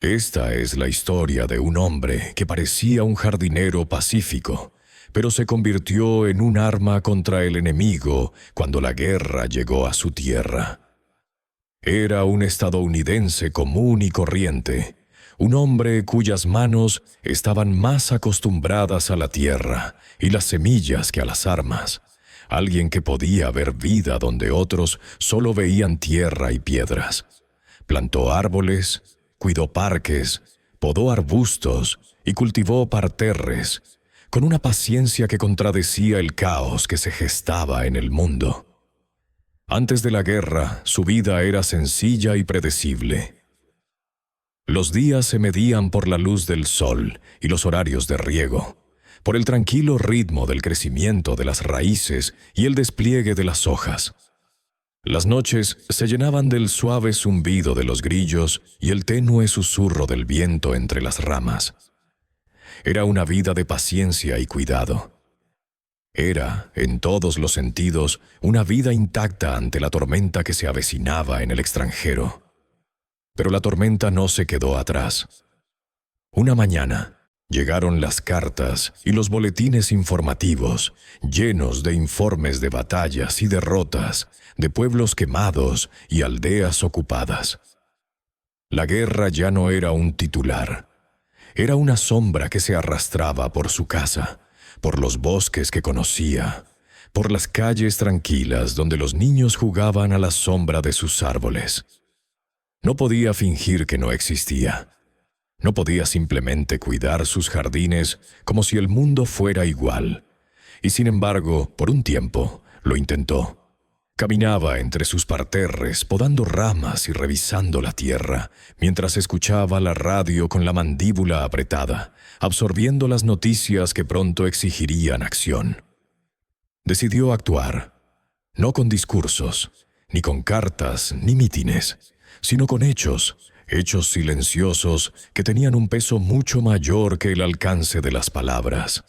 Esta es la historia de un hombre que parecía un jardinero pacífico, pero se convirtió en un arma contra el enemigo cuando la guerra llegó a su tierra. Era un estadounidense común y corriente, un hombre cuyas manos estaban más acostumbradas a la tierra y las semillas que a las armas, alguien que podía ver vida donde otros solo veían tierra y piedras. Plantó árboles, cuidó parques, podó arbustos y cultivó parterres, con una paciencia que contradecía el caos que se gestaba en el mundo. Antes de la guerra, su vida era sencilla y predecible. Los días se medían por la luz del sol y los horarios de riego, por el tranquilo ritmo del crecimiento de las raíces y el despliegue de las hojas. Las noches se llenaban del suave zumbido de los grillos y el tenue susurro del viento entre las ramas. Era una vida de paciencia y cuidado. Era, en todos los sentidos, una vida intacta ante la tormenta que se avecinaba en el extranjero. Pero la tormenta no se quedó atrás. Una mañana, llegaron las cartas y los boletines informativos, llenos de informes de batallas y derrotas, de pueblos quemados y aldeas ocupadas. La guerra ya no era un titular. Era una sombra que se arrastraba por su casa, por los bosques que conocía, por las calles tranquilas donde los niños jugaban a la sombra de sus árboles. No podía fingir que no existía. No podía simplemente cuidar sus jardines como si el mundo fuera igual. Y sin embargo, por un tiempo, lo intentó. Caminaba entre sus parterres, podando ramas y revisando la tierra, mientras escuchaba la radio con la mandíbula apretada, absorbiendo las noticias que pronto exigirían acción. Decidió actuar, no con discursos, ni con cartas, ni mítines, sino con hechos silenciosos que tenían un peso mucho mayor que el alcance de las palabras.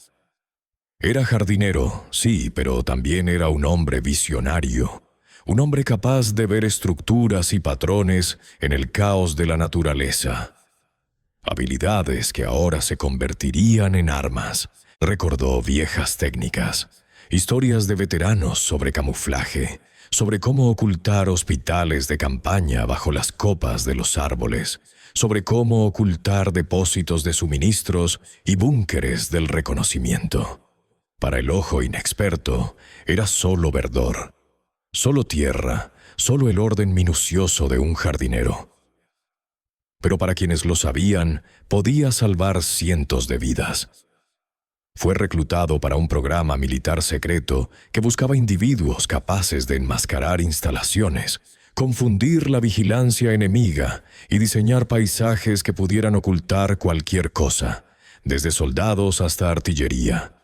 Era jardinero, sí, pero también era un hombre visionario, un hombre capaz de ver estructuras y patrones en el caos de la naturaleza. Habilidades que ahora se convertirían en armas. Recordó viejas técnicas, historias de veteranos sobre camuflaje, sobre cómo ocultar hospitales de campaña bajo las copas de los árboles, sobre cómo ocultar depósitos de suministros y búnkeres del reconocimiento. Para el ojo inexperto, era solo verdor, solo tierra, solo el orden minucioso de un jardinero. Pero para quienes lo sabían, podía salvar cientos de vidas. Fue reclutado para un programa militar secreto que buscaba individuos capaces de enmascarar instalaciones, confundir la vigilancia enemiga y diseñar paisajes que pudieran ocultar cualquier cosa, desde soldados hasta artillería.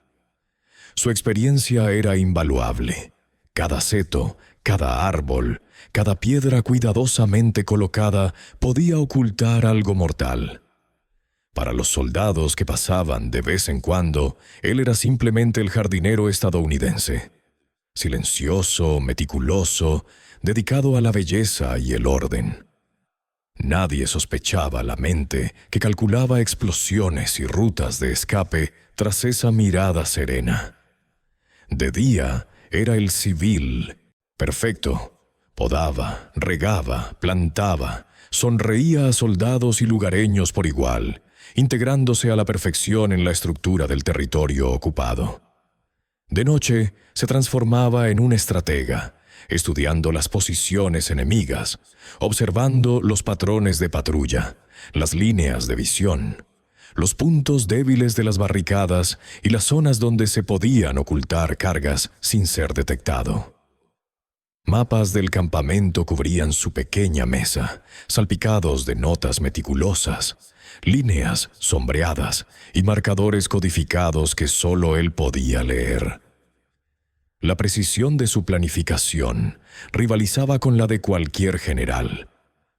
Su experiencia era invaluable. Cada seto, cada árbol, cada piedra cuidadosamente colocada podía ocultar algo mortal. Para los soldados que pasaban de vez en cuando, él era simplemente el jardinero estadounidense. Silencioso, meticuloso, dedicado a la belleza y el orden. Nadie sospechaba la mente que calculaba explosiones y rutas de escape tras esa mirada serena. De día era el civil, perfecto. Podaba, regaba, plantaba, sonreía a soldados y lugareños por igual, integrándose a la perfección en la estructura del territorio ocupado. De noche se transformaba en un estratega, estudiando las posiciones enemigas, observando los patrones de patrulla, las líneas de visión, los puntos débiles de las barricadas y las zonas donde se podían ocultar cargas sin ser detectado. Mapas del campamento cubrían su pequeña mesa, salpicados de notas meticulosas, líneas sombreadas y marcadores codificados que solo él podía leer. La precisión de su planificación rivalizaba con la de cualquier general.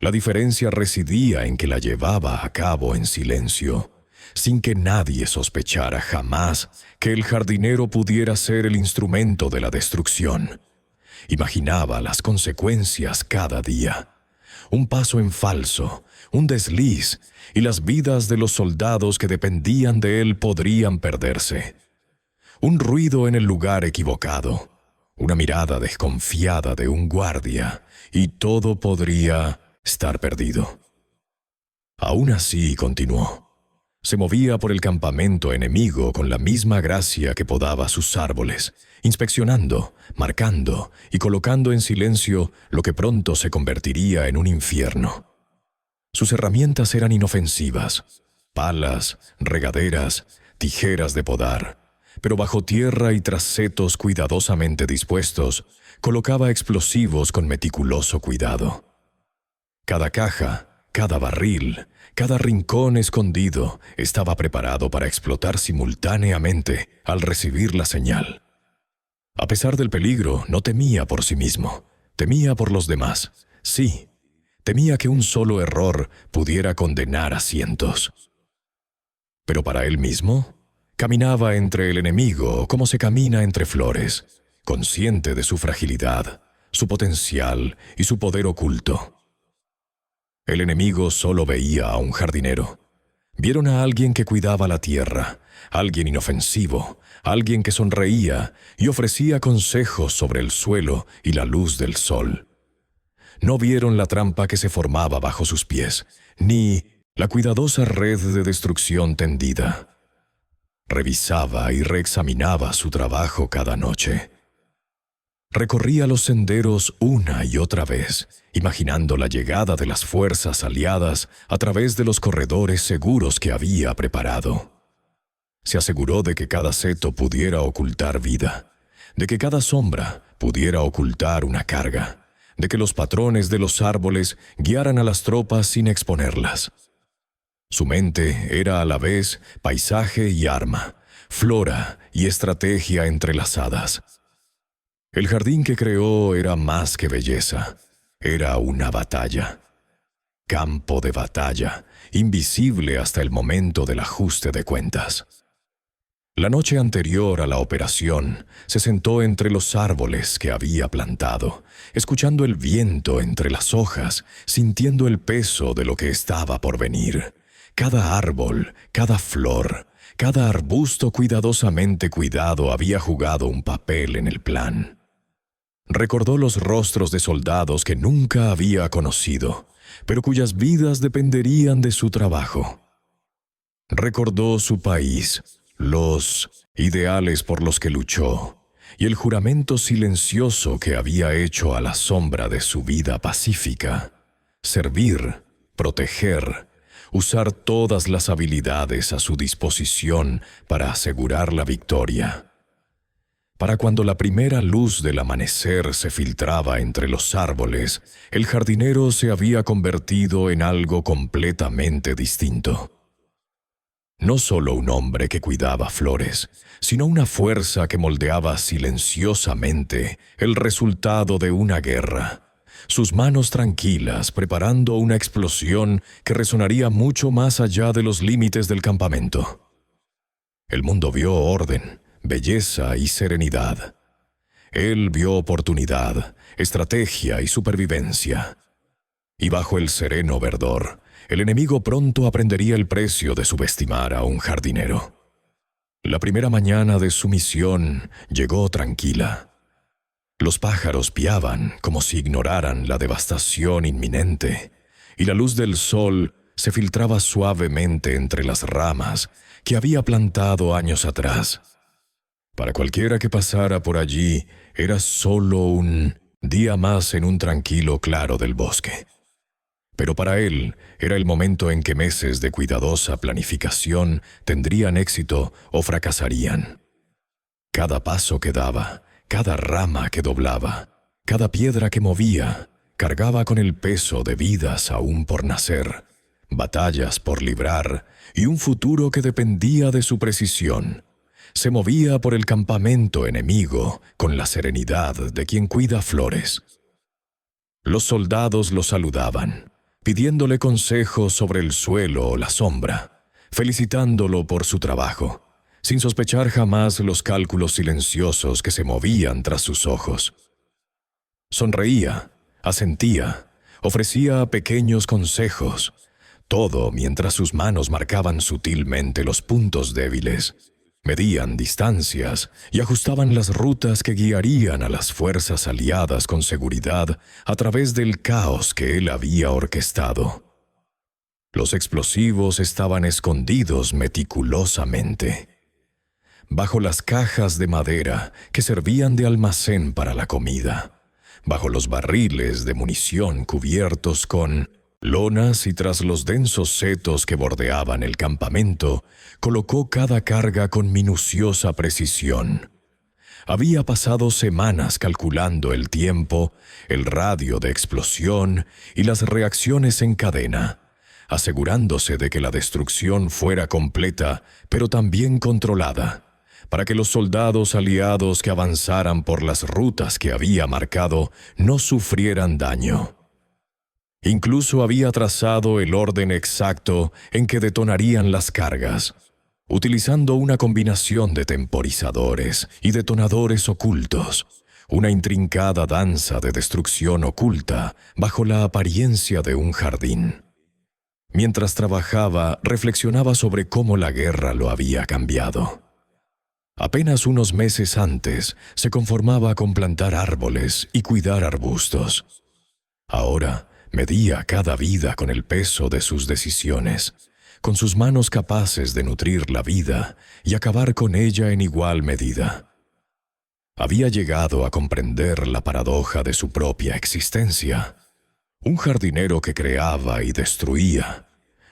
La diferencia residía en que la llevaba a cabo en silencio, sin que nadie sospechara jamás que el jardinero pudiera ser el instrumento de la destrucción. Imaginaba las consecuencias cada día. Un paso en falso, un desliz, y las vidas de los soldados que dependían de él podrían perderse. Un ruido en el lugar equivocado, una mirada desconfiada de un guardia, y todo podría estar perdido. Aún así continuó. Se movía por el campamento enemigo con la misma gracia que podaba sus árboles, inspeccionando, marcando y colocando en silencio lo que pronto se convertiría en un infierno. Sus herramientas eran inofensivas: palas, regaderas, tijeras de podar, pero bajo tierra y tras setos cuidadosamente dispuestos, colocaba explosivos con meticuloso cuidado. Cada caja, cada barril, cada rincón escondido estaba preparado para explotar simultáneamente al recibir la señal. A pesar del peligro, no temía por sí mismo, temía por los demás. Sí, temía que un solo error pudiera condenar a cientos. Pero para él mismo, caminaba entre el enemigo como se camina entre flores, consciente de su fragilidad, su potencial y su poder oculto. El enemigo solo veía a un jardinero. Vieron a alguien que cuidaba la tierra, alguien inofensivo, alguien que sonreía y ofrecía consejos sobre el suelo y la luz del sol. No vieron la trampa que se formaba bajo sus pies, ni la cuidadosa red de destrucción tendida. Revisaba y reexaminaba su trabajo cada noche. Recorría los senderos una y otra vez, imaginando la llegada de las fuerzas aliadas a través de los corredores seguros que había preparado. Se aseguró de que cada seto pudiera ocultar vida, de que cada sombra pudiera ocultar una carga, de que los patrones de los árboles guiaran a las tropas sin exponerlas. Su mente era a la vez paisaje y arma, flora y estrategia entrelazadas. El jardín que creó era más que belleza, era una batalla. Campo de batalla, invisible hasta el momento del ajuste de cuentas. La noche anterior a la operación, se sentó entre los árboles que había plantado, escuchando el viento entre las hojas, sintiendo el peso de lo que estaba por venir. Cada árbol, cada flor, cada arbusto cuidadosamente cuidado había jugado un papel en el plan. Recordó los rostros de soldados que nunca había conocido, pero cuyas vidas dependerían de su trabajo. Recordó su país, los ideales por los que luchó, y el juramento silencioso que había hecho a la sombra de su vida pacífica: servir, proteger, usar todas las habilidades a su disposición para asegurar la victoria. Para cuando la primera luz del amanecer se filtraba entre los árboles, el jardinero se había convertido en algo completamente distinto. No solo un hombre que cuidaba flores, sino una fuerza que moldeaba silenciosamente el resultado de una guerra. Sus manos tranquilas preparando una explosión que resonaría mucho más allá de los límites del campamento. El mundo vio orden, belleza y serenidad. Él vio oportunidad, estrategia y supervivencia. Y bajo el sereno verdor, el enemigo pronto aprendería el precio de subestimar a un jardinero. La primera mañana de su misión llegó tranquila. Los pájaros piaban como si ignoraran la devastación inminente, y la luz del sol se filtraba suavemente entre las ramas que había plantado años atrás. Para cualquiera que pasara por allí, era solo un día más en un tranquilo claro del bosque. Pero para él, era el momento en que meses de cuidadosa planificación tendrían éxito o fracasarían. Cada paso que daba, cada rama que doblaba, cada piedra que movía, cargaba con el peso de vidas aún por nacer, batallas por librar y un futuro que dependía de su precisión. Se movía por el campamento enemigo con la serenidad de quien cuida flores. Los soldados lo saludaban, pidiéndole consejos sobre el suelo o la sombra, felicitándolo por su trabajo, sin sospechar jamás los cálculos silenciosos que se movían tras sus ojos. Sonreía, asentía, ofrecía pequeños consejos, Todo mientras sus manos marcaban sutilmente los puntos débiles, medían distancias y ajustaban las rutas que guiarían a las fuerzas aliadas con seguridad a través del caos que él había orquestado. Los explosivos estaban escondidos meticulosamente bajo las cajas de madera que servían de almacén para la comida, bajo los barriles de munición cubiertos con lonas, y tras los densos setos que bordeaban el campamento, colocó cada carga con minuciosa precisión. Había pasado semanas calculando el tiempo, el radio de explosión y las reacciones en cadena, asegurándose de que la destrucción fuera completa, pero también controlada, para que los soldados aliados que avanzaran por las rutas que había marcado no sufrieran daño. Incluso había trazado el orden exacto en que detonarían las cargas, utilizando una combinación de temporizadores y detonadores ocultos, una intrincada danza de destrucción oculta bajo la apariencia de un jardín. Mientras trabajaba, reflexionaba sobre cómo la guerra lo había cambiado. Apenas unos meses antes, se conformaba con plantar árboles y cuidar arbustos. Ahora, medía cada vida con el peso de sus decisiones, con sus manos capaces de nutrir la vida y acabar con ella en igual medida. Había llegado a comprender la paradoja de su propia existencia. Un jardinero que creaba y destruía,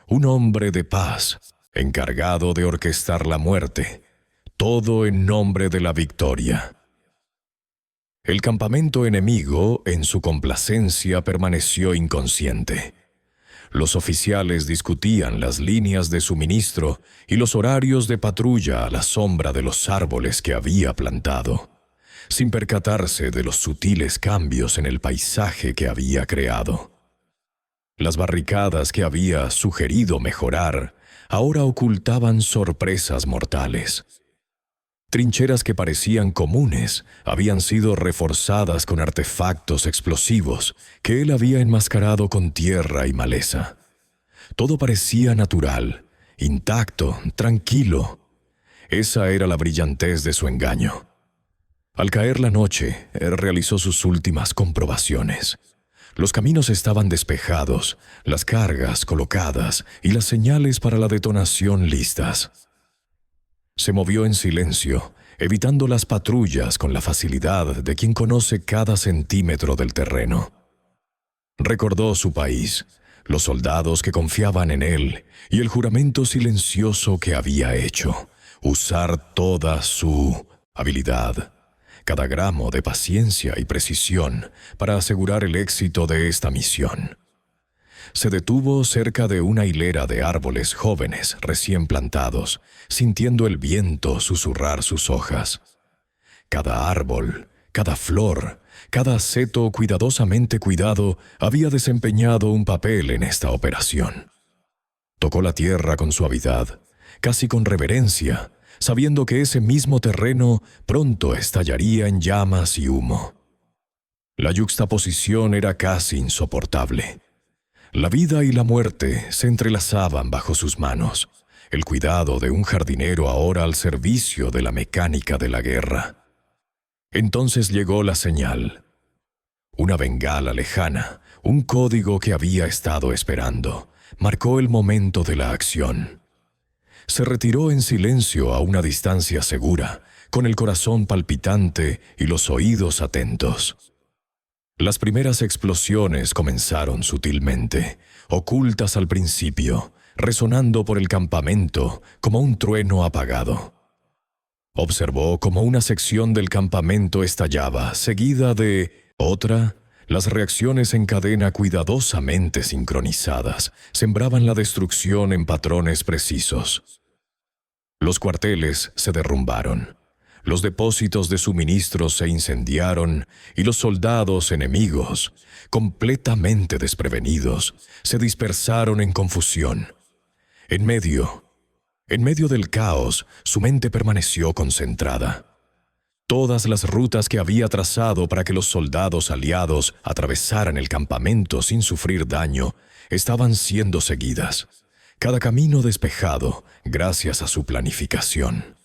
un hombre de paz, encargado de orquestar la muerte, todo en nombre de la victoria. El campamento enemigo, en su complacencia, permaneció inconsciente. Los oficiales discutían las líneas de suministro y los horarios de patrulla a la sombra de los árboles que había plantado, sin percatarse de los sutiles cambios en el paisaje que había creado. Las barricadas que había sugerido mejorar ahora ocultaban sorpresas mortales. Trincheras que parecían comunes habían sido reforzadas con artefactos explosivos que él había enmascarado con tierra y maleza. Todo parecía natural, intacto, tranquilo. Esa era la brillantez de su engaño. Al caer la noche, él realizó sus últimas comprobaciones. Los caminos estaban despejados, las cargas colocadas y las señales para la detonación listas. Se movió en silencio, evitando las patrullas con la facilidad de quien conoce cada centímetro del terreno. Recordó su país, los soldados que confiaban en él y el juramento silencioso que había hecho: usar toda su habilidad, cada gramo de paciencia y precisión para asegurar el éxito de esta misión. Se detuvo cerca de una hilera de árboles jóvenes recién plantados, sintiendo el viento susurrar sus hojas. Cada árbol, cada flor, cada seto cuidadosamente cuidado había desempeñado un papel en esta operación. Tocó la tierra con suavidad, casi con reverencia, sabiendo que ese mismo terreno pronto estallaría en llamas y humo. La yuxtaposición era casi insoportable. La vida y la muerte se entrelazaban bajo sus manos, el cuidado de un jardinero ahora al servicio de la mecánica de la guerra. Entonces llegó la señal. Una bengala lejana, un código que había estado esperando, marcó el momento de la acción. Se retiró en silencio a una distancia segura, con el corazón palpitante y los oídos atentos. Las primeras explosiones comenzaron sutilmente, ocultas al principio, resonando por el campamento como un trueno apagado. Observó cómo una sección del campamento estallaba, seguida de otra. Las reacciones en cadena cuidadosamente sincronizadas sembraban la destrucción en patrones precisos. Los cuarteles se derrumbaron. Los depósitos de suministros se incendiaron y los soldados enemigos, completamente desprevenidos, se dispersaron en confusión. En medio del caos, su mente permaneció concentrada. Todas las rutas que había trazado para que los soldados aliados atravesaran el campamento sin sufrir daño estaban siendo seguidas, cada camino despejado gracias a su planificación.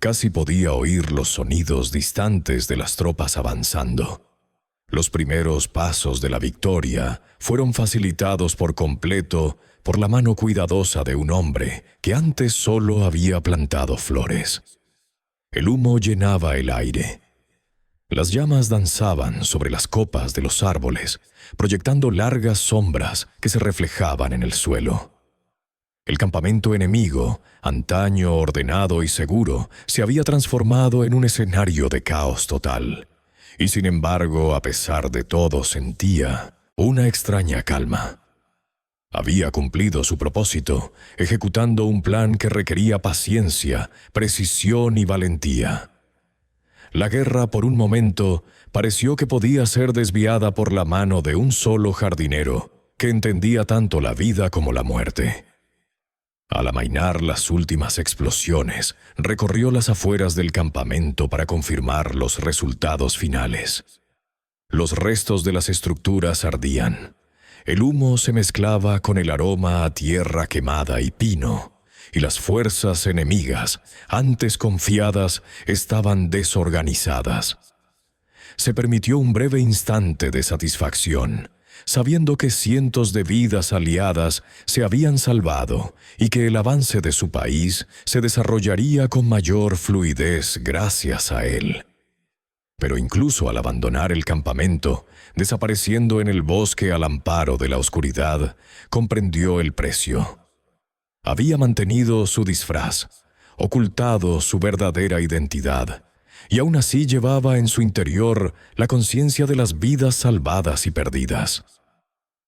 Casi podía oír los sonidos distantes de las tropas avanzando. Los primeros pasos de la victoria fueron facilitados por completo por la mano cuidadosa de un hombre que antes solo había plantado flores. El humo llenaba el aire. Las llamas danzaban sobre las copas de los árboles, proyectando largas sombras que se reflejaban en el suelo. El campamento enemigo, antaño ordenado y seguro, se había transformado en un escenario de caos total. Y sin embargo, a pesar de todo, sentía una extraña calma. Había cumplido su propósito, ejecutando un plan que requería paciencia, precisión y valentía. La guerra, por un momento, pareció que podía ser desviada por la mano de un solo jardinero, que entendía tanto la vida como la muerte. Al amainar las últimas explosiones, recorrió las afueras del campamento para confirmar los resultados finales. Los restos de las estructuras ardían. El humo se mezclaba con el aroma a tierra quemada y pino, y las fuerzas enemigas, antes confiadas, estaban desorganizadas. Se permitió un breve instante de satisfacción, sabiendo que cientos de vidas aliadas se habían salvado y que el avance de su país se desarrollaría con mayor fluidez gracias a él. Pero incluso al abandonar el campamento, desapareciendo en el bosque al amparo de la oscuridad, comprendió el precio. Había mantenido su disfraz, ocultado su verdadera identidad, y aún así llevaba en su interior la conciencia de las vidas salvadas y perdidas.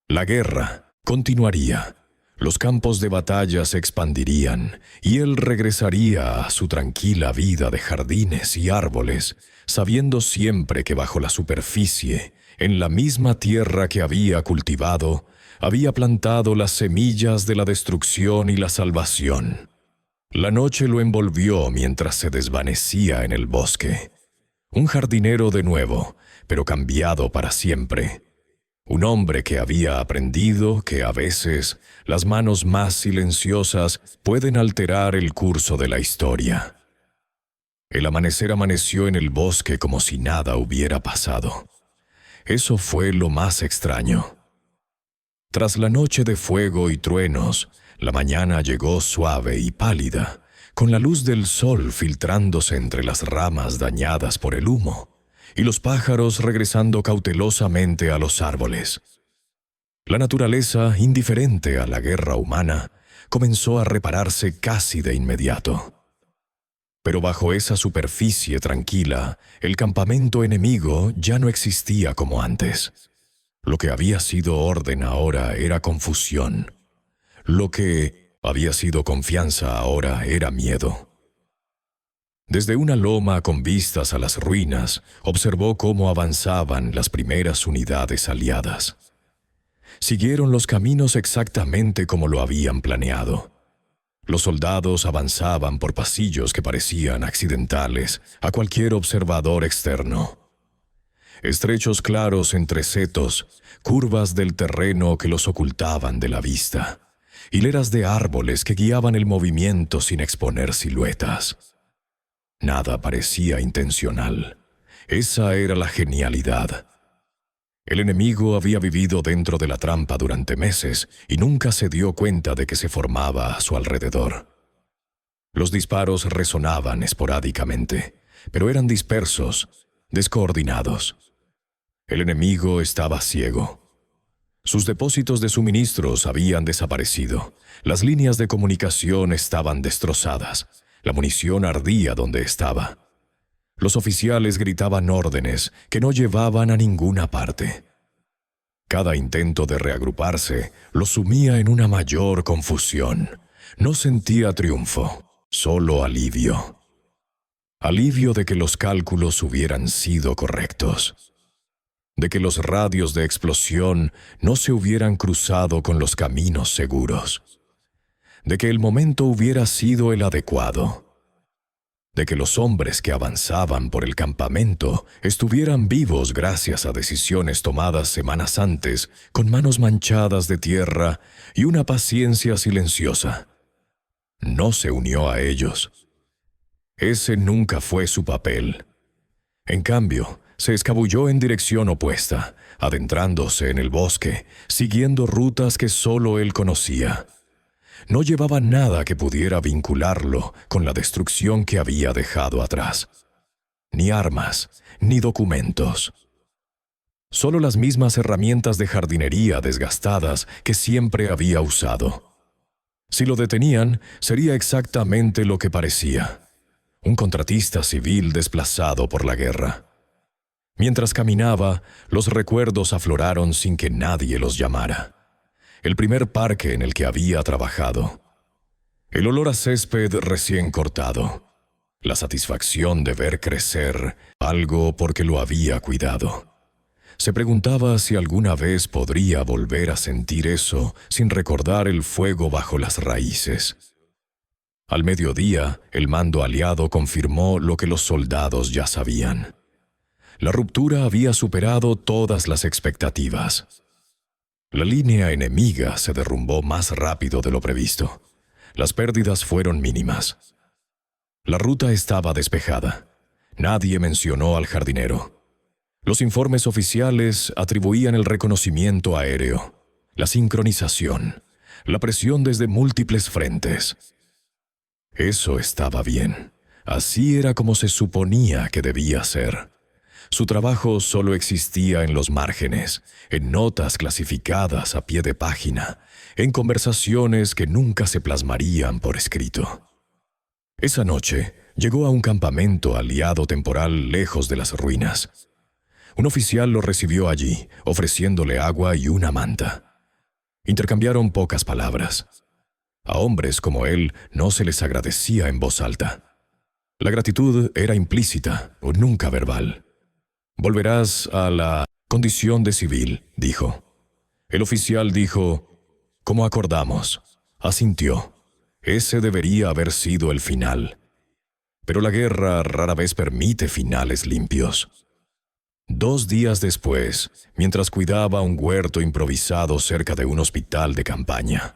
La guerra continuaría, los campos de batalla se expandirían, y él regresaría a su tranquila vida de jardines y árboles, sabiendo siempre que bajo la superficie, en la misma tierra que había cultivado, había plantado las semillas de la destrucción y la salvación. La noche lo envolvió mientras se desvanecía en el bosque. Un jardinero de nuevo, pero cambiado para siempre. Un hombre que había aprendido que a veces las manos más silenciosas pueden alterar el curso de la historia. El amanecer amaneció en el bosque como si nada hubiera pasado. Eso fue lo más extraño. Tras la noche de fuego y truenos, la mañana llegó suave y pálida, con la luz del sol filtrándose entre las ramas dañadas por el humo, y los pájaros regresando cautelosamente a los árboles. La naturaleza, indiferente a la guerra humana, comenzó a repararse casi de inmediato. Pero bajo esa superficie tranquila, el campamento enemigo ya no existía como antes. Lo que había sido orden ahora era confusión. Lo que había sido confianza ahora era miedo. Desde una loma con vistas a las ruinas, observó cómo avanzaban las primeras unidades aliadas. Siguieron los caminos exactamente como lo habían planeado. Los soldados avanzaban por pasillos que parecían accidentales a cualquier observador externo. Estrechos claros entre setos, curvas del terreno que los ocultaban de la vista, hileras de árboles que guiaban el movimiento sin exponer siluetas. Nada parecía intencional. Esa era la genialidad. El enemigo había vivido dentro de la trampa durante meses y nunca se dio cuenta de que se formaba a su alrededor. Los disparos resonaban esporádicamente, pero eran dispersos, descoordinados. El enemigo estaba ciego. Sus depósitos de suministros habían desaparecido. Las líneas de comunicación estaban destrozadas. La munición ardía donde estaba. Los oficiales gritaban órdenes que no llevaban a ninguna parte. Cada intento de reagruparse los sumía en una mayor confusión. No sentía triunfo, solo alivio. Alivio de que los cálculos hubieran sido correctos. De que los radios de explosión no se hubieran cruzado con los caminos seguros. De que el momento hubiera sido el adecuado. de que los hombres que avanzaban por el campamento estuvieran vivos gracias a decisiones tomadas semanas antes, con manos manchadas de tierra y una paciencia silenciosa. No se unió a ellos. Ese nunca fue su papel. En cambio, se escabulló en dirección opuesta, adentrándose en el bosque, siguiendo rutas que solo él conocía. No llevaba nada que pudiera vincularlo con la destrucción que había dejado atrás. Ni armas, ni documentos. Solo las mismas herramientas de jardinería desgastadas que siempre había usado. Si lo detenían, sería exactamente lo que parecía: un contratista civil desplazado por la guerra. Mientras caminaba, los recuerdos afloraron sin que nadie los llamara. El primer parque en el que había trabajado. El olor a césped recién cortado. La satisfacción de ver crecer algo porque lo había cuidado. Se preguntaba si alguna vez podría volver a sentir eso sin recordar el fuego bajo las raíces. Al mediodía, el mando aliado confirmó lo que los soldados ya sabían. La ruptura había superado todas las expectativas. La línea enemiga se derrumbó más rápido de lo previsto. Las pérdidas fueron mínimas. La ruta estaba despejada. Nadie mencionó al jardinero. Los informes oficiales atribuían el reconocimiento aéreo, la sincronización, la presión desde múltiples frentes. Eso estaba bien. Así era como se suponía que debía ser. Su trabajo solo existía en los márgenes, en notas clasificadas a pie de página, en conversaciones que nunca se plasmarían por escrito. Esa noche llegó a un campamento aliado temporal lejos de las ruinas. Un oficial lo recibió allí, ofreciéndole agua y una manta. Intercambiaron pocas palabras. A hombres como él no se les agradecía en voz alta. La gratitud era implícita o nunca verbal. «Volverás a la condición de civil», dijo. El oficial dijo: «Como acordamos», asintió. Ese debería haber sido el final. Pero la guerra rara vez permite finales limpios. 2 días después, mientras cuidaba un huerto improvisado cerca de un hospital de campaña,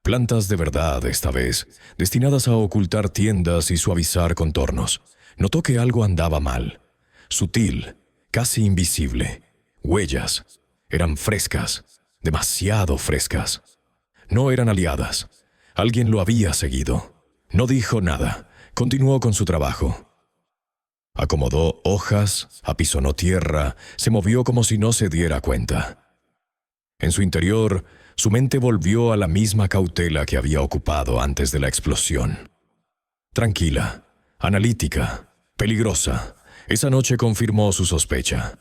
plantas de verdad esta vez, destinadas a ocultar tiendas y suavizar contornos, notó que algo andaba mal. Sutil, casi invisible. Huellas. Eran frescas, demasiado frescas. No eran aliadas. Alguien lo había seguido. No dijo nada. Continuó con su trabajo. Acomodó hojas, apisonó tierra, se movió como si no se diera cuenta. En su interior, su mente volvió a la misma cautela que había ocupado antes de la explosión. Tranquila, analítica, peligrosa. Esa noche confirmó su sospecha.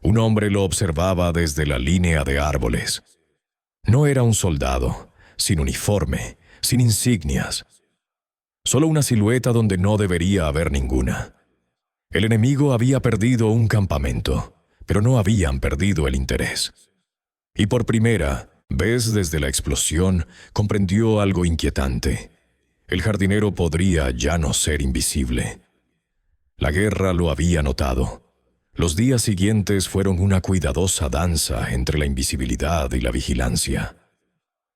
Un hombre lo observaba desde la línea de árboles. No era un soldado, sin uniforme, sin insignias. Solo una silueta donde no debería haber ninguna. El enemigo había perdido un campamento, pero no habían perdido el interés. Y por primera vez desde la explosión comprendió algo inquietante. El jardinero podría ya no ser invisible. La guerra lo había notado. Los días siguientes fueron una cuidadosa danza entre la invisibilidad y la vigilancia.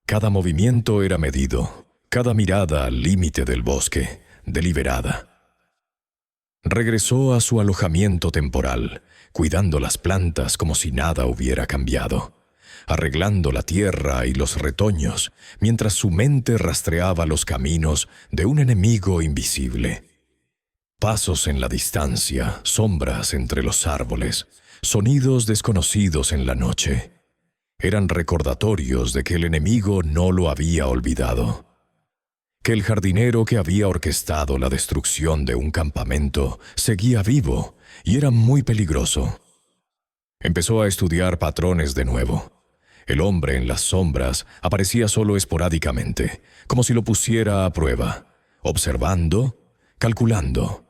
Cada movimiento era medido, cada mirada al límite del bosque, deliberada. Regresó a su alojamiento temporal, cuidando las plantas como si nada hubiera cambiado, arreglando la tierra y los retoños, mientras su mente rastreaba los caminos de un enemigo invisible. Pasos en la distancia, sombras entre los árboles, sonidos desconocidos en la noche. Eran recordatorios de que el enemigo no lo había olvidado. Que el jardinero que había orquestado la destrucción de un campamento seguía vivo y era muy peligroso. Empezó a estudiar patrones de nuevo. El hombre en las sombras aparecía solo esporádicamente, como si lo pusiera a prueba, observando, calculando.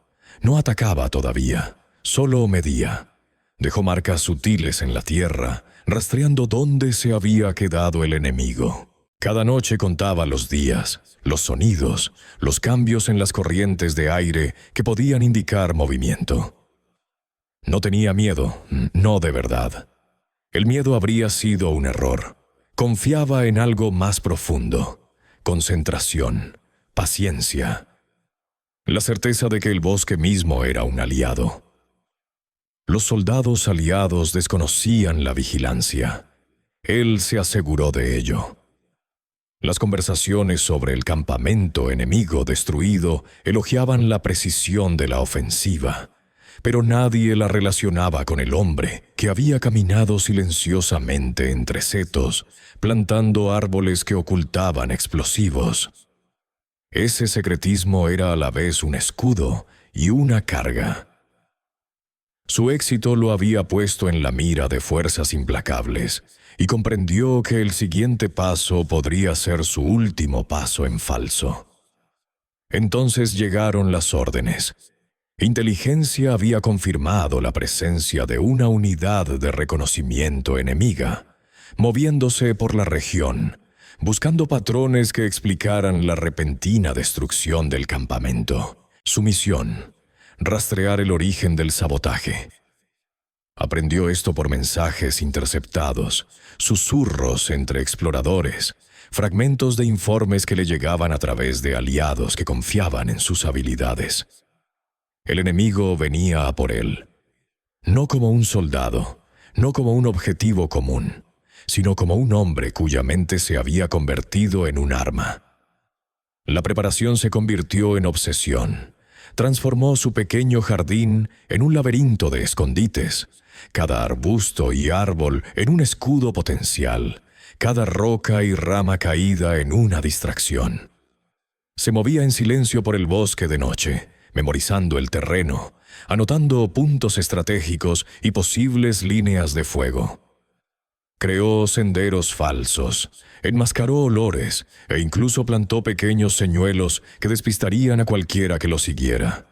No atacaba todavía, solo medía. Dejó marcas sutiles en la tierra, rastreando dónde se había quedado el enemigo. Cada noche contaba los días, los sonidos, los cambios en las corrientes de aire que podían indicar movimiento. No tenía miedo, no de verdad. El miedo habría sido un error. Confiaba en algo más profundo: concentración, paciencia, la certeza de que el bosque mismo era un aliado. Los soldados aliados desconocían la vigilancia. Él se aseguró de ello. Las conversaciones sobre el campamento enemigo destruido elogiaban la precisión de la ofensiva, pero nadie la relacionaba con el hombre que había caminado silenciosamente entre setos, plantando árboles que ocultaban explosivos. Ese secretismo era a la vez un escudo y una carga. Su éxito lo había puesto en la mira de fuerzas implacables, y comprendió que el siguiente paso podría ser su último paso en falso. Entonces llegaron las órdenes. Inteligencia había confirmado la presencia de una unidad de reconocimiento enemiga, moviéndose por la región, buscando patrones que explicaran la repentina destrucción del campamento. Su misión: rastrear el origen del sabotaje. Aprendió esto por mensajes interceptados, susurros entre exploradores, fragmentos de informes que le llegaban a través de aliados que confiaban en sus habilidades. El enemigo venía a por él, no como un soldado, no como un objetivo común, sino como un hombre cuya mente se había convertido en un arma. La preparación se convirtió en obsesión. Transformó su pequeño jardín en un laberinto de escondites, cada arbusto y árbol en un escudo potencial, cada roca y rama caída en una distracción. Se movía en silencio por el bosque de noche, memorizando el terreno, anotando puntos estratégicos y posibles líneas de fuego. Creó senderos falsos, enmascaró olores e incluso plantó pequeños señuelos que despistarían a cualquiera que lo siguiera.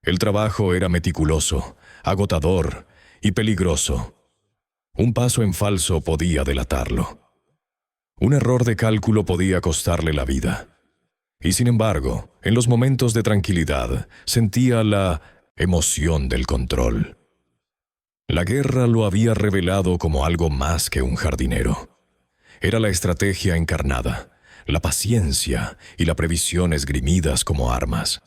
El trabajo era meticuloso, agotador y peligroso. Un paso en falso podía delatarlo. Un error de cálculo podía costarle la vida. Y sin embargo, en los momentos de tranquilidad, sentía la emoción del control. La guerra lo había revelado como algo más que un jardinero. Era la estrategia encarnada, la paciencia y la previsión esgrimidas como armas.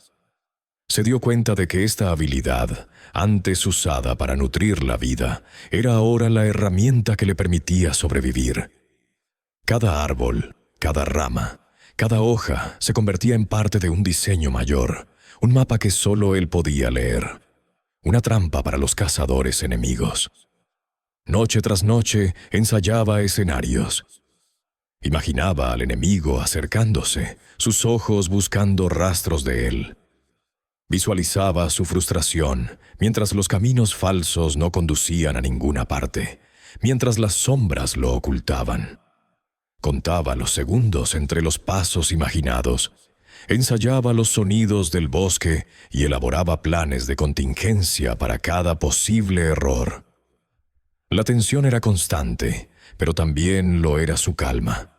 Se dio cuenta de que esta habilidad, antes usada para nutrir la vida, era ahora la herramienta que le permitía sobrevivir. Cada árbol, cada rama, cada hoja se convertía en parte de un diseño mayor, un mapa que solo él podía leer. Una trampa para los cazadores enemigos. Noche tras noche ensayaba escenarios. Imaginaba al enemigo acercándose, sus ojos buscando rastros de él. Visualizaba su frustración, mientras los caminos falsos no conducían a ninguna parte, mientras las sombras lo ocultaban. Contaba los segundos entre los pasos imaginados. Ensayaba los sonidos del bosque y elaboraba planes de contingencia para cada posible error. La tensión era constante, pero también lo era su calma.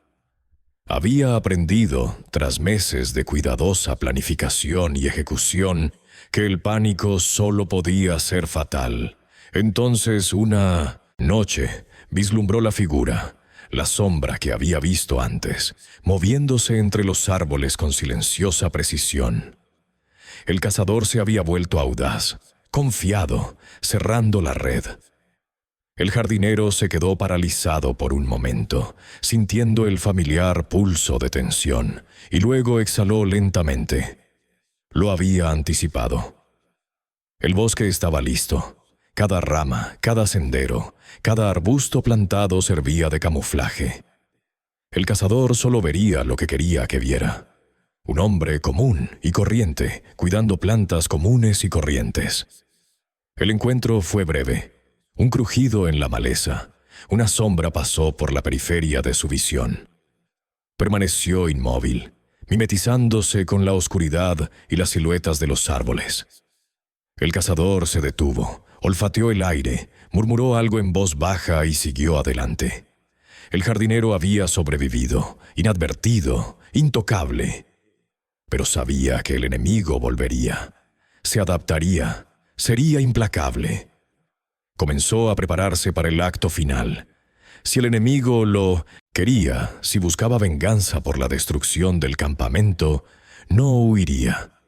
Había aprendido, tras meses de cuidadosa planificación y ejecución, que el pánico solo podía ser fatal. Entonces, una noche, vislumbró la figura, la sombra que había visto antes, moviéndose entre los árboles con silenciosa precisión. El cazador se había vuelto audaz, confiado, cerrando la red. El jardinero se quedó paralizado por un momento, sintiendo el familiar pulso de tensión, y luego exhaló lentamente. Lo había anticipado. El bosque estaba listo. Cada rama, cada sendero, cada arbusto plantado servía de camuflaje. El cazador solo vería lo que quería que viera. Un hombre común y corriente, cuidando plantas comunes y corrientes. El encuentro fue breve. Un crujido en la maleza, una sombra pasó por la periferia de su visión. Permaneció inmóvil, mimetizándose con la oscuridad y las siluetas de los árboles. El cazador se detuvo. Olfateó el aire, murmuró algo en voz baja y siguió adelante. El jardinero había sobrevivido, inadvertido, intocable. Pero sabía que el enemigo volvería, se adaptaría, sería implacable. Comenzó a prepararse para el acto final. Si el enemigo lo quería, si buscaba venganza por la destrucción del campamento, no huiría.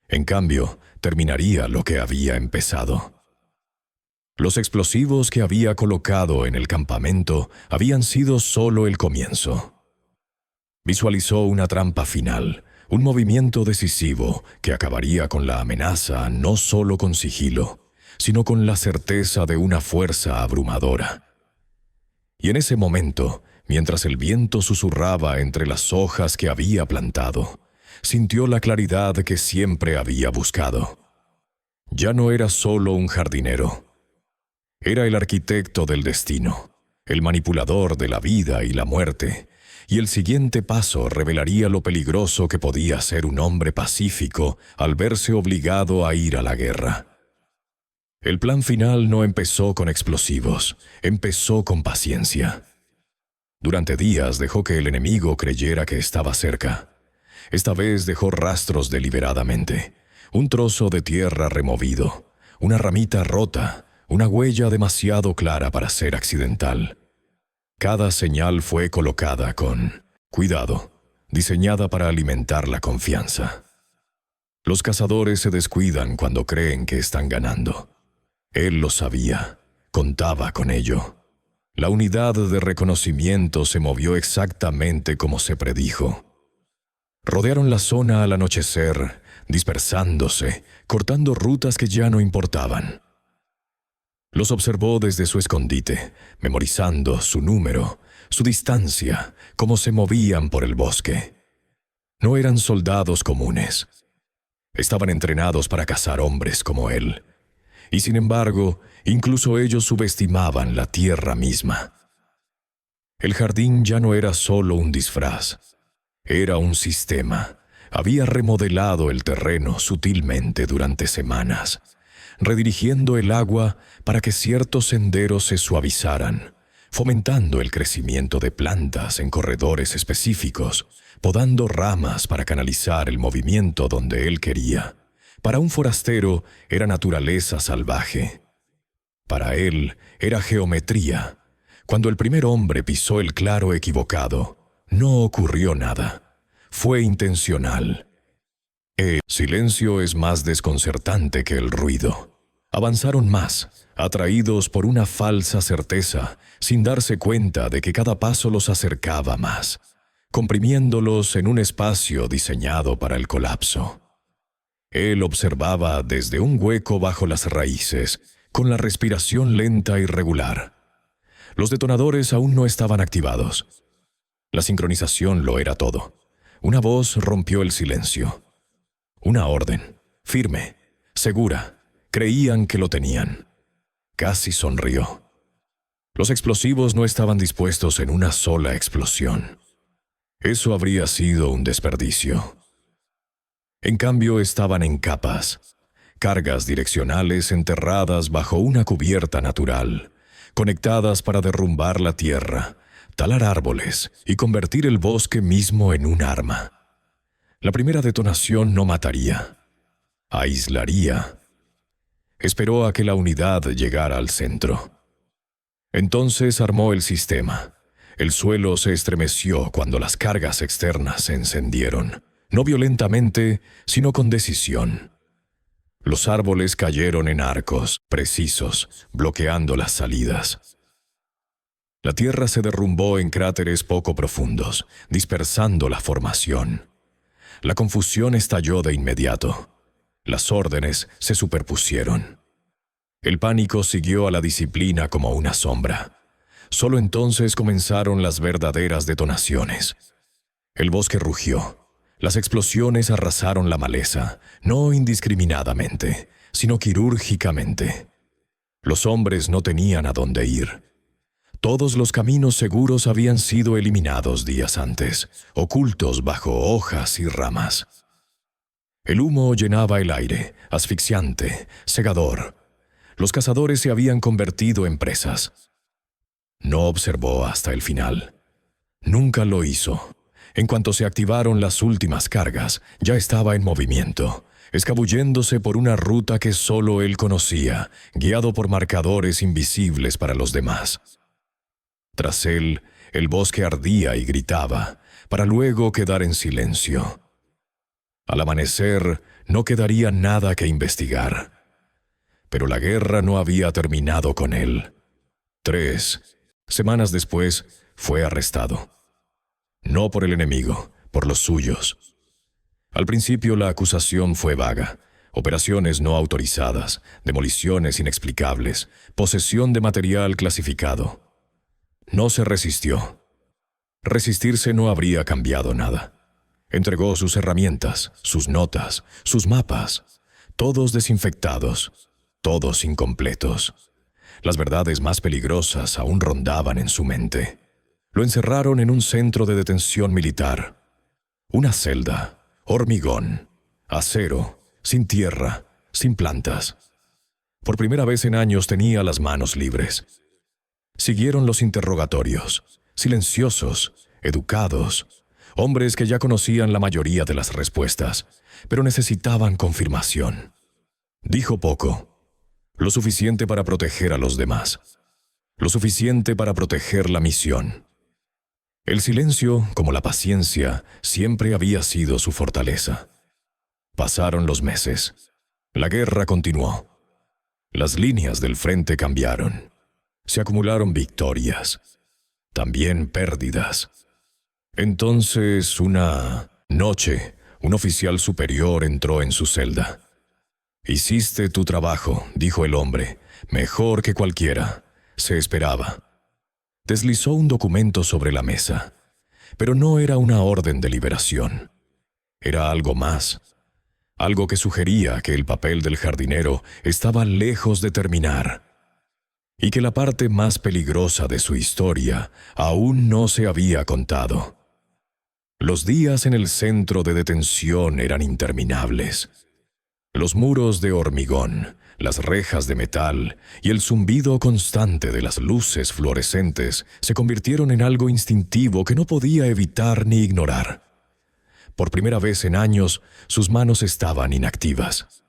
En cambio, terminaría lo que había empezado. Los explosivos que había colocado en el campamento habían sido solo el comienzo. Visualizó una trampa final, un movimiento decisivo que acabaría con la amenaza no solo con sigilo, sino con la certeza de una fuerza abrumadora. Y en ese momento, mientras el viento susurraba entre las hojas que había plantado, sintió la claridad que siempre había buscado. Ya no era solo un jardinero. Era el arquitecto del destino, el manipulador de la vida y la muerte, y el siguiente paso revelaría lo peligroso que podía ser un hombre pacífico al verse obligado a ir a la guerra. El plan final no empezó con explosivos, empezó con paciencia. Durante días dejó que el enemigo creyera que estaba cerca. Esta vez dejó rastros deliberadamente, un trozo de tierra removido, una ramita rota, una huella demasiado clara para ser accidental. Cada señal fue colocada con cuidado, diseñada para alimentar la confianza. Los cazadores se descuidan cuando creen que están ganando. Él lo sabía, contaba con ello. La unidad de reconocimiento se movió exactamente como se predijo. Rodearon la zona al anochecer, dispersándose, cortando rutas que ya no importaban. Los observó desde su escondite, memorizando su número, su distancia, cómo se movían por el bosque. No eran soldados comunes. Estaban entrenados para cazar hombres como él. Y sin embargo, incluso ellos subestimaban la tierra misma. El jardín ya no era solo un disfraz. Era un sistema. Había remodelado el terreno sutilmente durante semanas, redirigiendo el agua para que ciertos senderos se suavizaran, fomentando el crecimiento de plantas en corredores específicos, podando ramas para canalizar el movimiento donde él quería. Para un forastero era naturaleza salvaje. Para él era geometría. Cuando el primer hombre pisó el claro equivocado, no ocurrió nada. Fue intencional. El silencio es más desconcertante que el ruido. Avanzaron más, atraídos por una falsa certeza, sin darse cuenta de que cada paso los acercaba más, comprimiéndolos en un espacio diseñado para el colapso. Él observaba desde un hueco bajo las raíces, con la respiración lenta y regular. Los detonadores aún no estaban activados. La sincronización lo era todo. Una voz rompió el silencio. Una orden, firme, segura. Creían que lo tenían. Casi sonrió. Los explosivos no estaban dispuestos en una sola explosión. Eso habría sido un desperdicio. En cambio, estaban en capas, cargas direccionales enterradas bajo una cubierta natural, conectadas para derrumbar la tierra, talar árboles y convertir el bosque mismo en un arma. La primera detonación no mataría, aislaría. Esperó a que la unidad llegara al centro. Entonces armó el sistema. El suelo se estremeció cuando las cargas externas se encendieron, no violentamente, sino con decisión. Los árboles cayeron en arcos precisos, bloqueando las salidas. La tierra se derrumbó en cráteres poco profundos, dispersando la formación. La confusión estalló de inmediato. Las órdenes se superpusieron. El pánico siguió a la disciplina como una sombra. Solo entonces comenzaron las verdaderas detonaciones. El bosque rugió. Las explosiones arrasaron la maleza, no indiscriminadamente, sino quirúrgicamente. Los hombres no tenían a dónde ir. Todos los caminos seguros habían sido eliminados días antes, ocultos bajo hojas y ramas. El humo llenaba el aire, asfixiante, cegador. Los cazadores se habían convertido en presas. No observó hasta el final. Nunca lo hizo. En cuanto se activaron las últimas cargas, ya estaba en movimiento, escabulléndose por una ruta que solo él conocía, guiado por marcadores invisibles para los demás. Tras él, el bosque ardía y gritaba, para luego quedar en silencio. Al amanecer, no quedaría nada que investigar. Pero la guerra no había terminado con él. 3 semanas después, fue arrestado. No por el enemigo, por los suyos. Al principio la acusación fue vaga. Operaciones no autorizadas, demoliciones inexplicables, posesión de material clasificado. No se resistió. Resistirse no habría cambiado nada. Entregó sus herramientas, sus notas, sus mapas, todos desinfectados, todos incompletos. Las verdades más peligrosas aún rondaban en su mente. Lo encerraron en un centro de detención militar. Una celda, hormigón, acero, sin tierra, sin plantas. Por primera vez en años tenía las manos libres. Siguieron los interrogatorios, silenciosos, educados, hombres que ya conocían la mayoría de las respuestas, pero necesitaban confirmación. Dijo poco, lo suficiente para proteger a los demás, lo suficiente para proteger la misión. El silencio, como la paciencia, siempre había sido su fortaleza. Pasaron los meses. La guerra continuó. Las líneas del frente cambiaron. Se acumularon victorias. También pérdidas. Entonces, una noche, un oficial superior entró en su celda. «Hiciste tu trabajo», dijo el hombre, «mejor que cualquiera». Se esperaba. Deslizó un documento sobre la mesa, pero no era una orden de liberación. Era algo más, algo que sugería que el papel del jardinero estaba lejos de terminar y que la parte más peligrosa de su historia aún no se había contado. Los días en el centro de detención eran interminables. Los muros de hormigón, las rejas de metal y el zumbido constante de las luces fluorescentes se convirtieron en algo instintivo que no podía evitar ni ignorar. Por primera vez en años, sus manos estaban inactivas.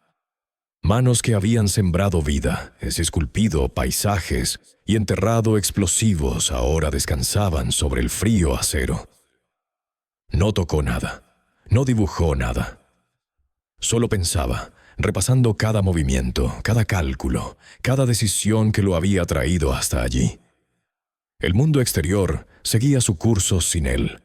Manos que habían sembrado vida, esculpido paisajes y enterrado explosivos ahora descansaban sobre el frío acero. No tocó nada, no dibujó nada. Solo pensaba, repasando cada movimiento, cada cálculo, cada decisión que lo había traído hasta allí. El mundo exterior seguía su curso sin él.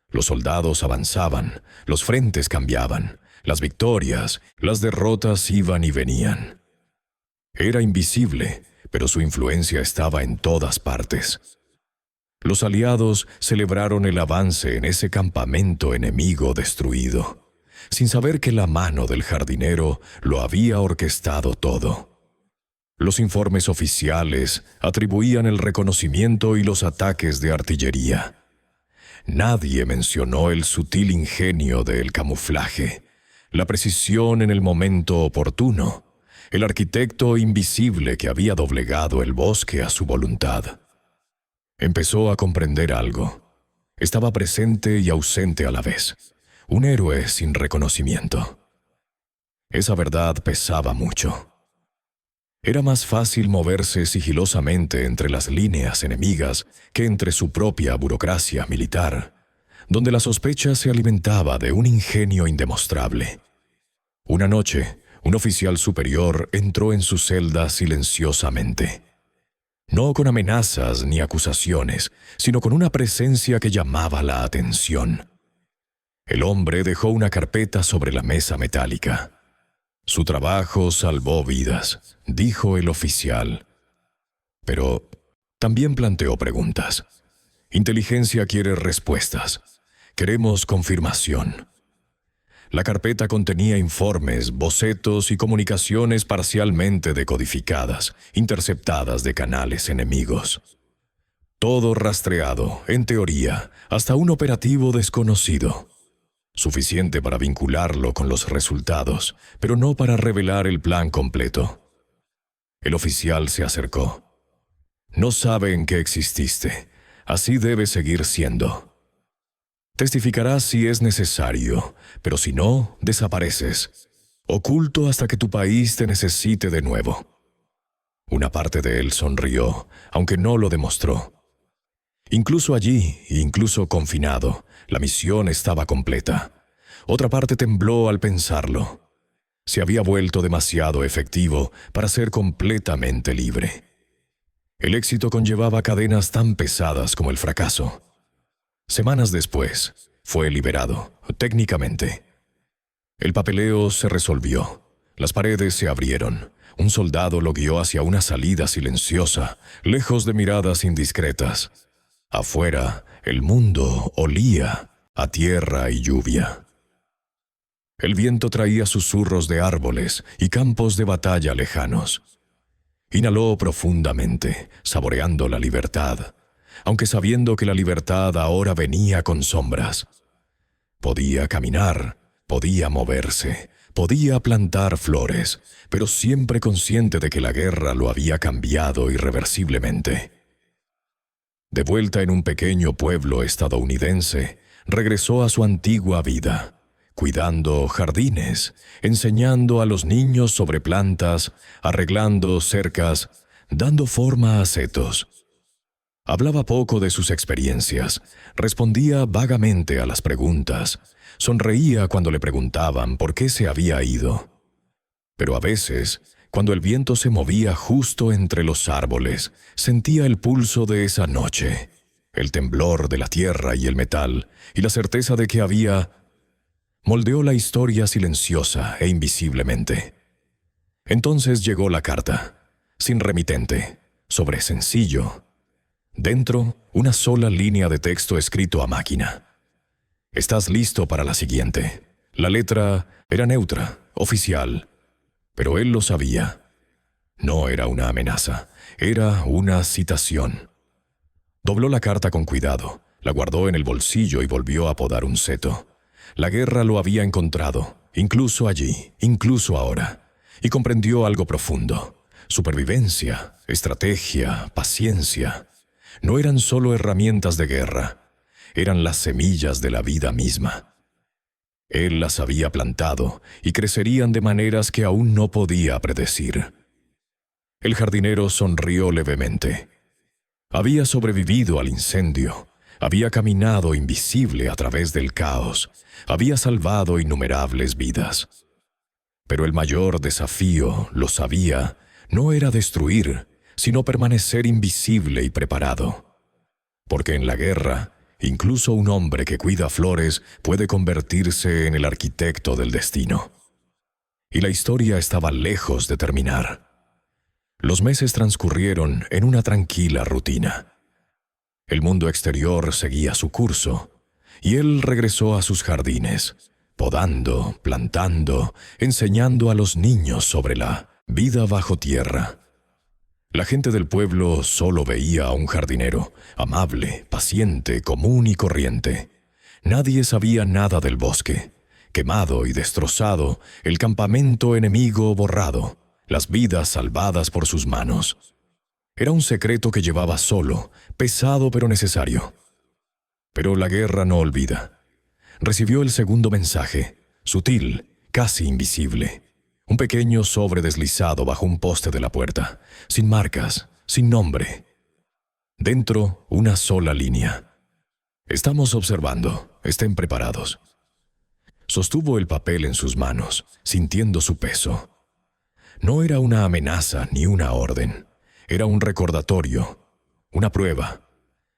Los soldados avanzaban, los frentes cambiaban, las victorias, las derrotas iban y venían. Era invisible, pero su influencia estaba en todas partes. Los aliados celebraron el avance en ese campamento enemigo destruido, sin saber que la mano del jardinero lo había orquestado todo. Los informes oficiales atribuían el reconocimiento y los ataques de artillería. Nadie mencionó el sutil ingenio del camuflaje, la precisión en el momento oportuno, el arquitecto invisible que había doblegado el bosque a su voluntad. Empezó a comprender algo. Estaba presente y ausente a la vez. Un héroe sin reconocimiento. Esa verdad pesaba mucho. Era más fácil moverse sigilosamente entre las líneas enemigas que entre su propia burocracia militar, donde la sospecha se alimentaba de un ingenio indemostrable. Una noche, un oficial superior entró en su celda silenciosamente. No con amenazas ni acusaciones, sino con una presencia que llamaba la atención. El hombre dejó una carpeta sobre la mesa metálica. «Su trabajo salvó vidas», dijo el oficial. Pero también planteó preguntas. Inteligencia quiere respuestas. Queremos confirmación. La carpeta contenía informes, bocetos y comunicaciones parcialmente decodificadas, interceptadas de canales enemigos. Todo rastreado, en teoría, hasta un operativo desconocido. Suficiente para vincularlo con los resultados, pero no para revelar el plan completo. El oficial se acercó. No saben que exististe. Así debe seguir siendo. Testificarás si es necesario, pero si no, desapareces, oculto hasta que tu país te necesite de nuevo. Una parte de él sonrió, aunque no lo demostró. Incluso allí, incluso confinado, la misión estaba completa. Otra parte tembló al pensarlo. Se había vuelto demasiado efectivo para ser completamente libre. El éxito conllevaba cadenas tan pesadas como el fracaso. Semanas después, fue liberado, técnicamente. El papeleo se resolvió. Las paredes se abrieron. Un soldado lo guió hacia una salida silenciosa, lejos de miradas indiscretas. Afuera, el mundo olía a tierra y lluvia. El viento traía susurros de árboles y campos de batalla lejanos. Inhaló profundamente, saboreando la libertad, aunque sabiendo que la libertad ahora venía con sombras. Podía caminar, podía moverse, podía plantar flores, pero siempre consciente de que la guerra lo había cambiado irreversiblemente. De vuelta en un pequeño pueblo estadounidense, regresó a su antigua vida, cuidando jardines, enseñando a los niños sobre plantas, arreglando cercas, dando forma a setos. Hablaba poco de sus experiencias, respondía vagamente a las preguntas, sonreía cuando le preguntaban por qué se había ido. Pero a veces, cuando el viento se movía justo entre los árboles, sentía el pulso de esa noche, el temblor de la tierra y el metal, y la certeza de que moldeó la historia silenciosa e invisiblemente. Entonces llegó la carta, sin remitente, sobre sencillo. Dentro, una sola línea de texto escrito a máquina. Estás listo para la siguiente. La letra era neutra, oficial, pero él lo sabía. No era una amenaza, era una citación. Dobló la carta con cuidado, la guardó en el bolsillo y volvió a podar un seto. La guerra lo había encontrado, incluso allí, incluso ahora, y comprendió algo profundo. Supervivencia, estrategia, paciencia. No eran solo herramientas de guerra, eran las semillas de la vida misma. Él las había plantado y crecerían de maneras que aún no podía predecir. El jardinero sonrió levemente. Había sobrevivido al incendio. Había caminado invisible a través del caos, había salvado innumerables vidas. Pero el mayor desafío, lo sabía, no era destruir, sino permanecer invisible y preparado. Porque en la guerra, incluso un hombre que cuida flores puede convertirse en el arquitecto del destino. Y la historia estaba lejos de terminar. Los meses transcurrieron en una tranquila rutina. El mundo exterior seguía su curso, y él regresó a sus jardines, podando, plantando, enseñando a los niños sobre la vida bajo tierra. La gente del pueblo solo veía a un jardinero, amable, paciente, común y corriente. Nadie sabía nada del bosque, quemado y destrozado, el campamento enemigo borrado, las vidas salvadas por sus manos. Era un secreto que llevaba solo, pesado pero necesario. Pero la guerra no olvida. Recibió el segundo mensaje, sutil, casi invisible. Un pequeño sobre deslizado bajo un poste de la puerta, sin marcas, sin nombre. Dentro, una sola línea. Estamos observando, estén preparados. Sostuvo el papel en sus manos, sintiendo su peso. No era una amenaza ni una orden. Era un recordatorio, una prueba.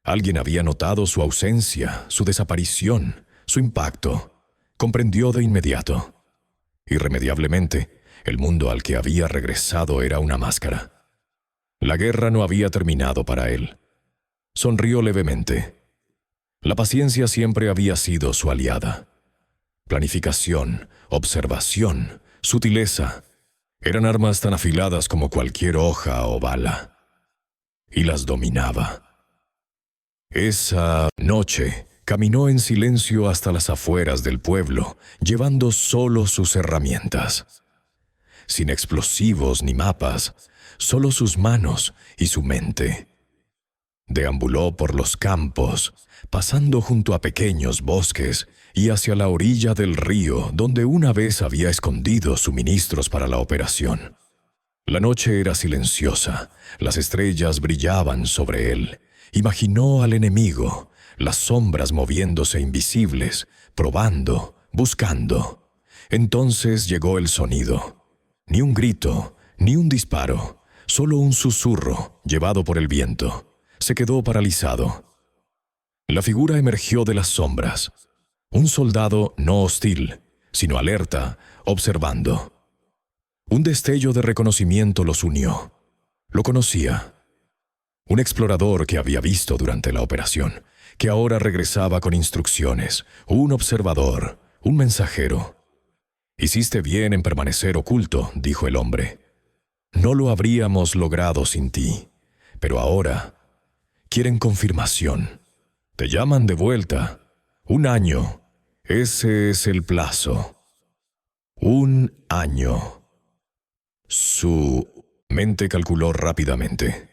Alguien había notado su ausencia, su desaparición, su impacto. Comprendió de inmediato. Irremediablemente, el mundo al que había regresado era una máscara. La guerra no había terminado para él. Sonrió levemente. La paciencia siempre había sido su aliada. Planificación, observación, sutileza. Eran armas tan afiladas como cualquier hoja o bala. Y las dominaba. Esa noche caminó en silencio hasta las afueras del pueblo, llevando solo sus herramientas. Sin explosivos ni mapas, solo sus manos y su mente. Deambuló por los campos, pasando junto a pequeños bosques y hacia la orilla del río donde una vez había escondido suministros para la operación. La noche era silenciosa, las estrellas brillaban sobre él. Imaginó al enemigo, las sombras moviéndose invisibles, probando, buscando. Entonces llegó el sonido. Ni un grito, ni un disparo, solo un susurro llevado por el viento. Se quedó paralizado. La figura emergió de las sombras. Un soldado no hostil, sino alerta, observando. Un destello de reconocimiento los unió. Lo conocía. Un explorador que había visto durante la operación, que ahora regresaba con instrucciones, un observador, un mensajero. «Hiciste bien en permanecer oculto», dijo el hombre. «No lo habríamos logrado sin ti, pero ahora quieren confirmación. Te llaman de vuelta. 1 año. Ese es el plazo. 1 año». Su mente calculó rápidamente.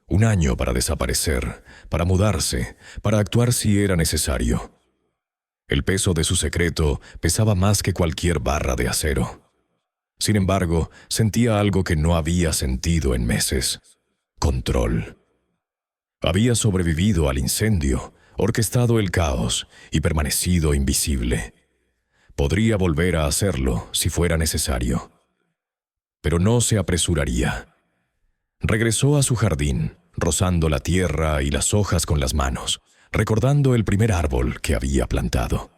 1 año para desaparecer, para mudarse, para actuar si era necesario. El peso de su secreto pesaba más que cualquier barra de acero. Sin embargo, sentía algo que no había sentido en meses: control. Había sobrevivido al incendio, orquestado el caos y permanecido invisible. Podría volver a hacerlo si fuera necesario. Pero no se apresuraría. Regresó a su jardín, rozando la tierra y las hojas con las manos, recordando el primer árbol que había plantado.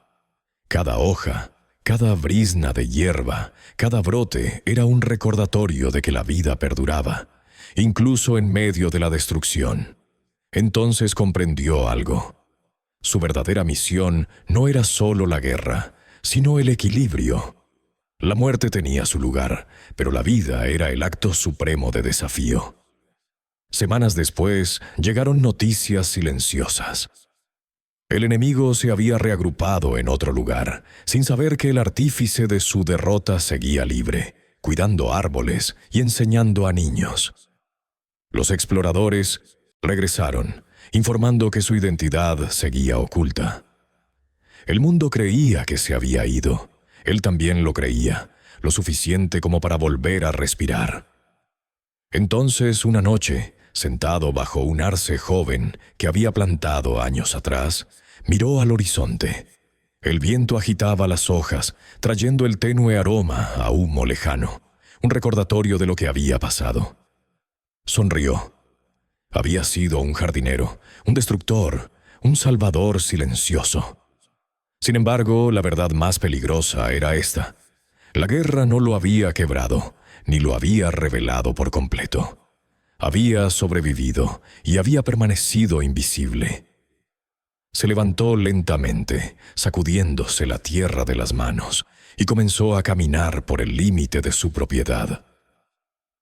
Cada hoja, cada brizna de hierba, cada brote era un recordatorio de que la vida perduraba, incluso en medio de la destrucción. Entonces comprendió algo. Su verdadera misión no era solo la guerra, sino el equilibrio. La muerte tenía su lugar, pero la vida era el acto supremo de desafío. Semanas después, llegaron noticias silenciosas. El enemigo se había reagrupado en otro lugar, sin saber que el artífice de su derrota seguía libre, cuidando árboles y enseñando a niños. Los exploradores regresaron, informando que su identidad seguía oculta. El mundo creía que se había ido. Él también lo creía, lo suficiente como para volver a respirar. Entonces, una noche, sentado bajo un arce joven que había plantado años atrás, miró al horizonte. El viento agitaba las hojas, trayendo el tenue aroma a humo lejano, un recordatorio de lo que había pasado. Sonrió. Había sido un jardinero, un destructor, un salvador silencioso. Sin embargo, la verdad más peligrosa era esta. La guerra no lo había quebrado, ni lo había revelado por completo. Había sobrevivido y había permanecido invisible. Se levantó lentamente, sacudiéndose la tierra de las manos, y comenzó a caminar por el límite de su propiedad.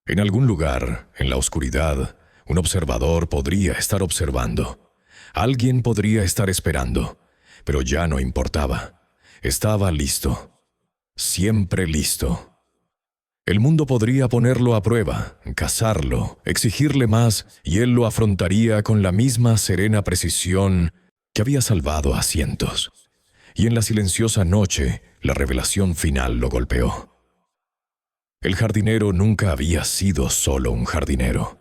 En algún lugar, en la oscuridad, un observador podría estar observando. Alguien podría estar esperando. Pero ya no importaba. Estaba listo. Siempre listo. El mundo podría ponerlo a prueba, cazarlo, exigirle más, y él lo afrontaría con la misma serena precisión que había salvado a cientos. Y en la silenciosa noche, la revelación final lo golpeó. El jardinero nunca había sido solo un jardinero.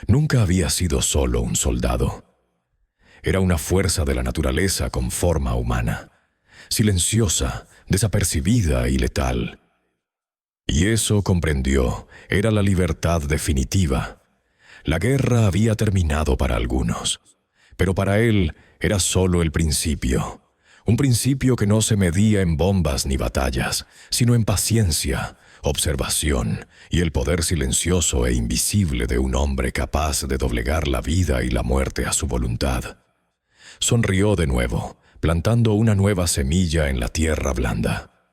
Nunca había sido solo un soldado. Era una fuerza de la naturaleza con forma humana, silenciosa, desapercibida y letal. Y eso, comprendió, era la libertad definitiva. La guerra había terminado para algunos, pero para él era solo el principio. Un principio que no se medía en bombas ni batallas, sino en paciencia, observación y el poder silencioso e invisible de un hombre capaz de doblegar la vida y la muerte a su voluntad. Sonrió de nuevo, plantando una nueva semilla en la tierra blanda.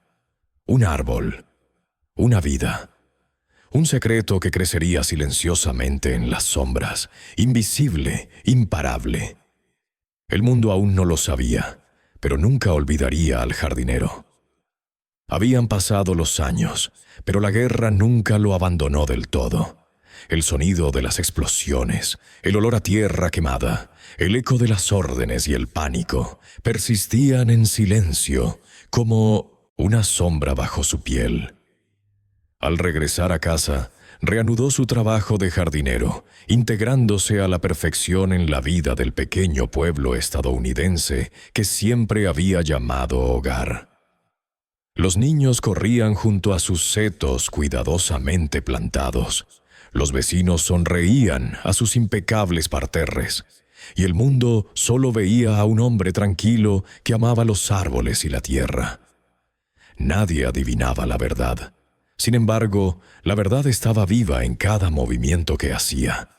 Un árbol, una vida, un secreto que crecería silenciosamente en las sombras, invisible, imparable. El mundo aún no lo sabía, pero nunca olvidaría al jardinero. Habían pasado los años, pero la guerra nunca lo abandonó del todo. el sonido de las explosiones, el olor a tierra quemada, el eco de las órdenes y el pánico persistían en silencio como una sombra bajo su piel. Al regresar a casa, reanudó su trabajo de jardinero, integrándose a la perfección en la vida del pequeño pueblo estadounidense que siempre había llamado hogar. Los niños corrían junto a sus setos cuidadosamente plantados. Los vecinos sonreían a sus impecables parterres, y el mundo solo veía a un hombre tranquilo que amaba los árboles y la tierra. Nadie adivinaba la verdad. Sin embargo, la verdad estaba viva en cada movimiento que hacía.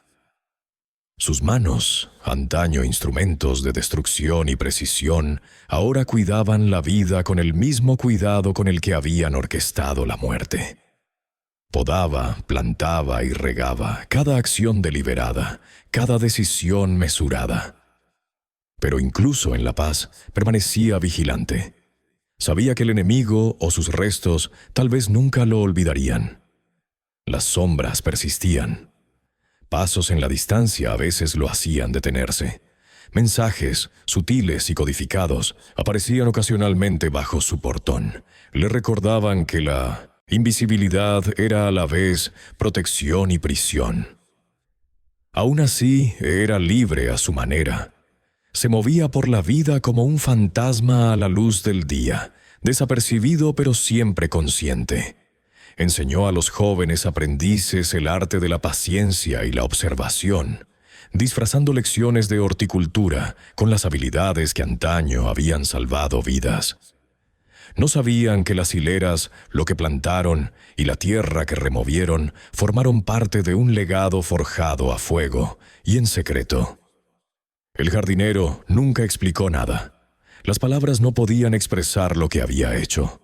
Sus manos, antaño instrumentos de destrucción y precisión, ahora cuidaban la vida con el mismo cuidado con el que habían orquestado la muerte. Podaba, plantaba y regaba, cada acción deliberada, cada decisión mesurada. Pero incluso en la paz permanecía vigilante. Sabía que el enemigo o sus restos tal vez nunca lo olvidarían. Las sombras persistían. Pasos en la distancia a veces lo hacían detenerse. Mensajes, sutiles y codificados, aparecían ocasionalmente bajo su portón. Le recordaban que la invisibilidad era a la vez protección y prisión. Aún así, era libre a su manera. Se movía por la vida como un fantasma a la luz del día, desapercibido pero siempre consciente. Enseñó a los jóvenes aprendices el arte de la paciencia y la observación, disfrazando lecciones de horticultura con las habilidades que antaño habían salvado vidas. No sabían que las hileras, lo que plantaron y la tierra que removieron formaron parte de un legado forjado a fuego y en secreto. El jardinero nunca explicó nada. Las palabras no podían expresar lo que había hecho.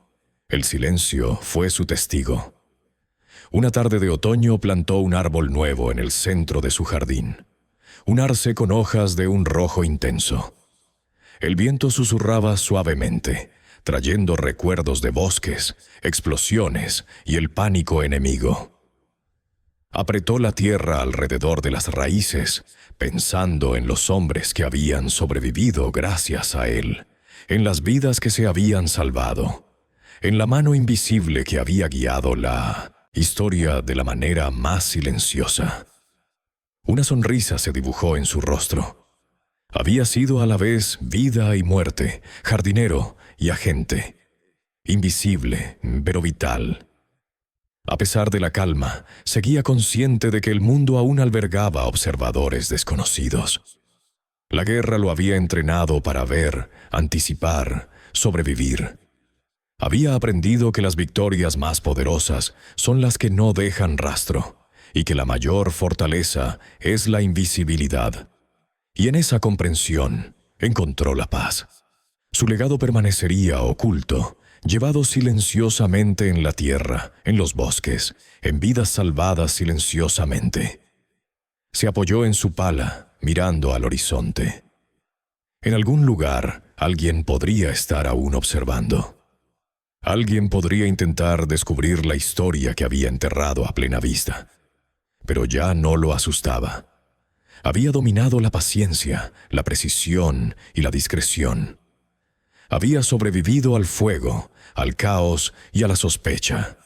El silencio fue su testigo. Una tarde de otoño plantó un árbol nuevo en el centro de su jardín. Un arce con hojas de un rojo intenso. El viento susurraba suavemente, trayendo recuerdos de bosques, explosiones y el pánico enemigo. Apretó la tierra alrededor de las raíces, pensando en los hombres que habían sobrevivido gracias a él, en las vidas que se habían salvado, en la mano invisible que había guiado la historia de la manera más silenciosa. Una sonrisa se dibujó en su rostro. Había sido a la vez vida y muerte, jardinero y agente, invisible pero vital. A pesar de la calma, seguía consciente de que el mundo aún albergaba observadores desconocidos. La guerra lo había entrenado para ver, anticipar, sobrevivir. Había aprendido que las victorias más poderosas son las que no dejan rastro, y que la mayor fortaleza es la invisibilidad. Y en esa comprensión encontró la paz. Su legado permanecería oculto, llevado silenciosamente en la tierra, en los bosques, en vidas salvadas silenciosamente. Se apoyó en su pala, mirando al horizonte. En algún lugar, alguien podría estar aún observando. Alguien podría intentar descubrir la historia que había enterrado a plena vista. Pero ya no lo asustaba. Había dominado la paciencia, la precisión y la discreción. Había sobrevivido al fuego, al caos y a la sospecha.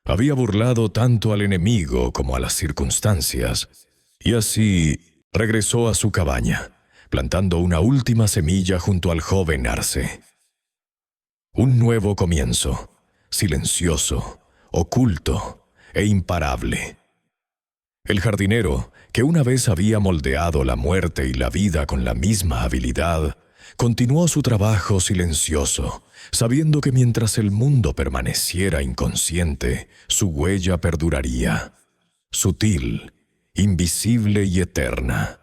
Había burlado tanto al enemigo como a las circunstancias, y así regresó a su cabaña, plantando una última semilla junto al joven arce. Un nuevo comienzo, silencioso, oculto e imparable. El jardinero, que una vez había moldeado la muerte y la vida con la misma habilidad, continuó su trabajo silencioso, sabiendo que mientras el mundo permaneciera inconsciente, su huella perduraría, sutil, invisible y eterna.